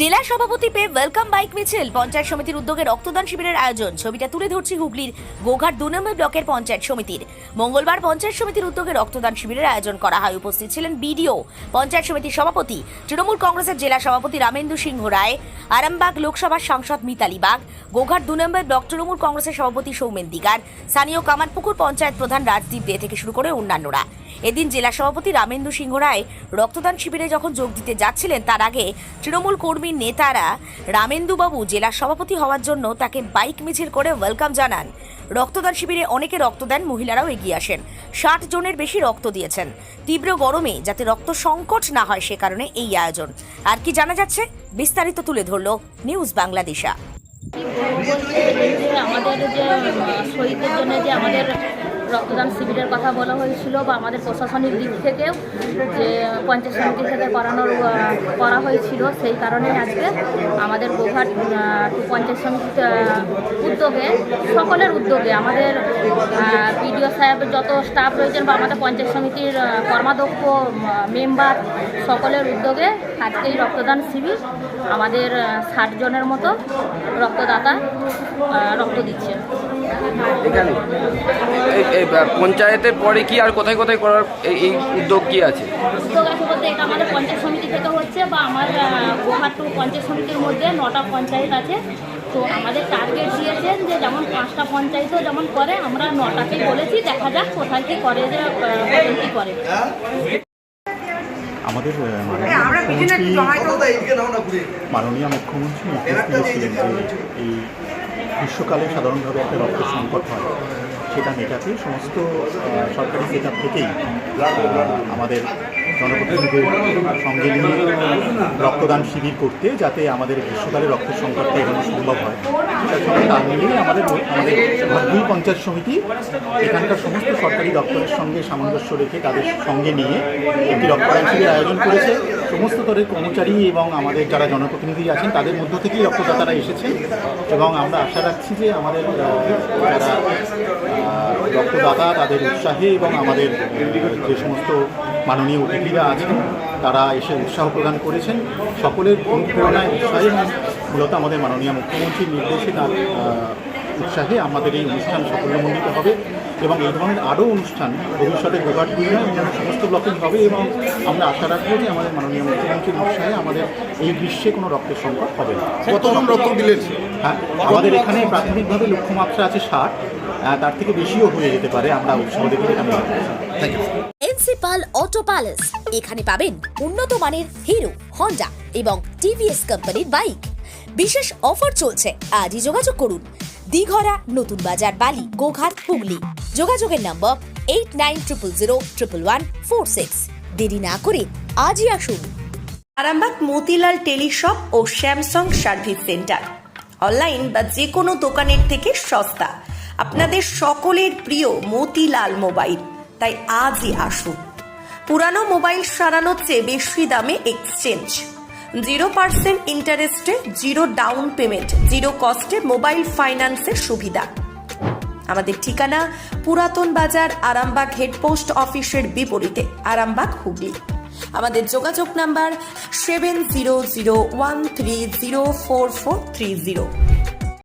জেলা সভাপতি পেয়ে ওয়েলকাম বাইক মিছিল, পঞ্চায়েত সমিতির উদ্যোগে রক্তদান শিবিরের আয়োজন। ছবিটা তুলে ধরছি হুগলির গোঘাট 2 নম্বর ব্লকের পঞ্চায়েত সমিতির। মঙ্গলবার পঞ্চায়েত সমিতির উদ্যোগে রক্তদান শিবিরের আয়োজন করা হয়। উপস্থিত ছিলেন বিডিও, পঞ্চায়েত সমিতির সভাপতি, তৃণমূল কংগ্রেসের জেলা সভাপতি রামেন্দু সিংহ রায়, আরামবাগ লোকসভার সাংসদ মিতালি বাগ, গোঘাট 2 নম্বর ব্লক তৃণমূল কংগ্রেসের সভাপতি সৌমেন দিগার, স্থানীয় কামারপুকুর পঞ্চায়েত প্রধান রাজদীপ দে থেকে শুরু করে অন্যান্যরা। এদিন জেলা সভাপতি রামেন্দু সিংহ রায় রক্তদান শিবিরে যখন যোগ দিতে যাচ্ছিলেন, তার আগে তৃণমূল কর্মী নেতারা রামেন্দুবাবু জেলা সভাপতি হওয়ার জন্য তাকে বাইক মিছিল করে ওয়েলকাম জানান। রক্তদান শিবিরে অনেকে রক্ত দেন, মহিলারাও এগিয়ে আসেন। 60 জনের বেশি রক্ত দিয়েছেন। তীব্র গরমে যাতে রক্ত সংকট না হয় সে কারণে এই আয়োজন। আর কি জানা যাচ্ছে, বিস্তারিত তুলে ধরল নিউজ বাংলাদেশা। আমাদের যে শহীদদের জন্য যে আমাদের রক্তদান শিবিরের কথা বলা হয়েছিল বা আমাদের প্রশাসনিক দিক থেকেও যে পঞ্চায়েত সমিতি থেকে করা হয়েছিল, সেই কারণে আজকে আমাদের গোঘাট পঞ্চায়েত সমিতির উদ্যোগে, সকলের উদ্যোগে, আমাদের বিডিও সাহেবের যত স্টাফ রয়েছেন বা আমাদের পঞ্চায়েত সমিতির কর্মাধ্যক্ষ মেম্বার সকলের উদ্যোগে আজকে এই রক্তদান শিবির। আমাদের 60 জনের মতো রক্তদাতা রক্ত দিচ্ছে। পঞ্চায়েতের পরে কি আর কোথায় কোথায় করার এই উদ্যোগ কি আছে? উদ্যোগ আছে বলতে এটা আমাদের পঞ্চায়েত সমিতি থেকে হচ্ছে, বা আমার গোঘাট পঞ্চায়েত সমিতির মধ্যে 9টা পঞ্চায়েত আছে। তো আমাদের টার্গেট দিয়েছেন যে যেমন 5টা পঞ্চায়েতও যেমন করে, আমরা 9টাকেই বলেছি, দেখা যাক কোথায় কি করে, যে কি করে। আমাদের মাননীয় মুখ্যমন্ত্রী নির্দেশ দিয়েছিলেন যে এই গ্রীষ্মকালে সাধারণভাবে একটা রক্ত সংকট হয়, সেটা মেটাতে সমস্ত সরকারি সেট আপ থেকেই আমাদের জনপ্রতিনিধিদের সঙ্গে নিয়ে রক্তদান শিবির করতে, যাতে আমাদের গ্রীষ্মকালে রক্ত সংকটটা এখানে সম্ভব হয়। তার সঙ্গে তার মিলিয়ে আমাদের 2 পঞ্চায়েত সমিতি এখানকার সমস্ত সরকারি দপ্তরের সঙ্গে সামঞ্জস্য রেখে তাদের সঙ্গে নিয়ে একটি রক্তদান শিবির আয়োজন করেছে। সমস্ত স্তরের কর্মচারী এবং আমাদের যারা জনপ্রতিনিধি আছেন তাদের মধ্য থেকেই রক্তদাতারা এসেছেন, এবং আমরা আশা রাখছি যে আমাদের যারা রক্তদাতা তাদের উৎসাহে এবং আমাদের যে সমস্ত মাননীয় অতিথিরা আছেন তারা এসে উৎসাহ প্রদান করেছেন। সকলের অনুপ্রেরণায়, উৎসাহে এবং মূলত আমাদের মাননীয় মুখ্যমন্ত্রীর নির্দেশে তার উৎসাহে আমাদের এই অনুষ্ঠান সাফল্যমণ্ডিত হবে, এবং এই ধরনের আরও অনুষ্ঠান ভবিষ্যতে গোঘাট এবং সমস্ত ব্লকেই হবে। এবং আমরা আশা রাখবো যে আমাদের মাননীয় মুখ্যমন্ত্রীর উৎসাহে আমাদের এই গ্রীষ্মে কোনো রক্তের সংকট হবে না। কতজন রক্ত দিলেন? হ্যাঁ, আমাদের এখানে প্রাথমিকভাবে লক্ষ্যমাত্রা আছে 60, তার থেকে বেশিও হয়ে যেতে পারে। আমরা উৎসাহ দেখে এটা আমরা। এনসিপাল অটো প্যালেস, এখানে পাবেন উন্নত মানের হিরো, হন্ডা এবং টিভিএস কোম্পানির বাইক। বিশেষ অফার চলছে, আজই যোগাযোগ করুন। দিঘরা, নতুন বাজার, বালি, গোঘাট, হুগলি। যোগাযোগের নম্বর 8900011146। দেরি না করে আজই আসুন। আরামবাগ মতিলাল টেলিশপ ও স্যামসাং সার্ভিস সেন্টার, অনলাইন বা যে কোনো দোকানের থেকে সস্তা। আপনাদের সকলের প্রিয় মতিলাল মোবাইল, তাই আজই আসুন। পুরানো মোবাইল সারানোর চেয়ে বেশি দামে এক্সচেঞ্জ, 0% ইন্টারেস্টে, 0 ডাউন পেমেন্ট, 0 কস্টে মোবাইল ফাইন্যান্সের সুবিধা। আমাদের ঠিকানা পুরাতন বাজার, আরামবাগ হেডপোস্ট অফিসের বিপরীতে, আরামবাগ, হুগলি। আমাদের যোগাযোগ নাম্বার 7001304430।